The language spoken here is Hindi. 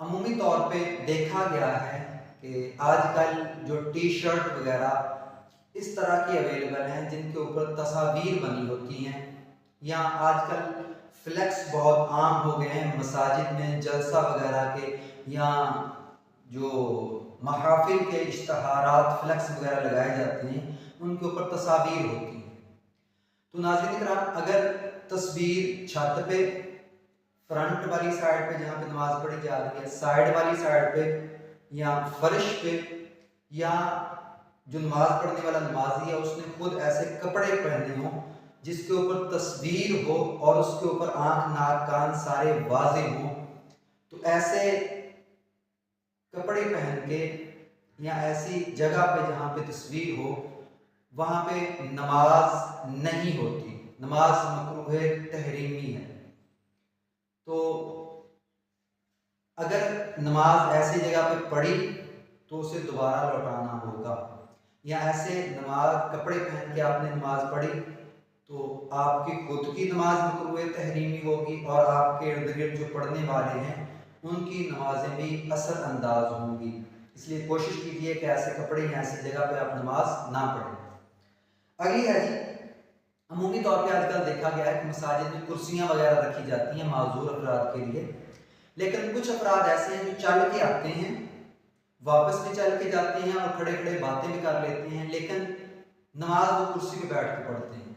अमूमी तौर पे देखा गया है कि आजकल जो टी शर्ट वगैरह इस तरह की अवेलेबल हैं जिनके ऊपर तस्वीर बनी होती हैं, या आजकल फ्लेक्स बहुत आम हो गए हैं मसाजिद में जलसा वगैरह के, या जो महाफिल के इश्तहारात फ्लेक्स वगैरह लगाए जाते हैं उनके ऊपर तस्वीर होती हैं। तो नाज़रीन किराम, अगर तस्वीर छत पे फ्रंट वाली साइड पे जहाँ पे नमाज पढ़ी जा रही है, साइड वाली साइड पे, या फर्श पे, या जो नमाज पढ़ने वाला नमाजी है उसने खुद ऐसे कपड़े पहने हों जिसके ऊपर तस्वीर हो और उसके ऊपर आंख नाक कान सारे वाजे हों, तो ऐसे कपड़े पहन के या ऐसी जगह पे जहाँ पे तस्वीर हो वहाँ पे नमाज नहीं होती, नमाज मकरूह तहरीमी है। तो अगर नमाज ऐसी जगह पे पढ़ी तो उसे दोबारा लौटाना होगा, या ऐसे नमाज कपड़े पहन के आपने नमाज पढ़ी तो आपकी खुद की नमाज मकरूह तहरीमी होगी और आपके इर्द गिर्द जो पढ़ने वाले हैं उनकी नमाजें भी असर अंदाज होंगी। इसलिए कोशिश कीजिए कि ऐसे कपड़े या ऐसी जगह पे आप नमाज ना पढ़ें। अगली है जी, अमूमी तौर पे आजकल देखा गया है कि मसाजिद में कुर्सियां वगैरह रखी जाती हैं माजूर अफराद के लिए, लेकिन कुछ अफराद ऐसे हैं जो चल के आते हैं, वापस भी चल के जाते हैं और खड़े खड़े बातें भी कर लेते हैं, लेकिन नमाज वो कुर्सी पे बैठ के पढ़ते हैं।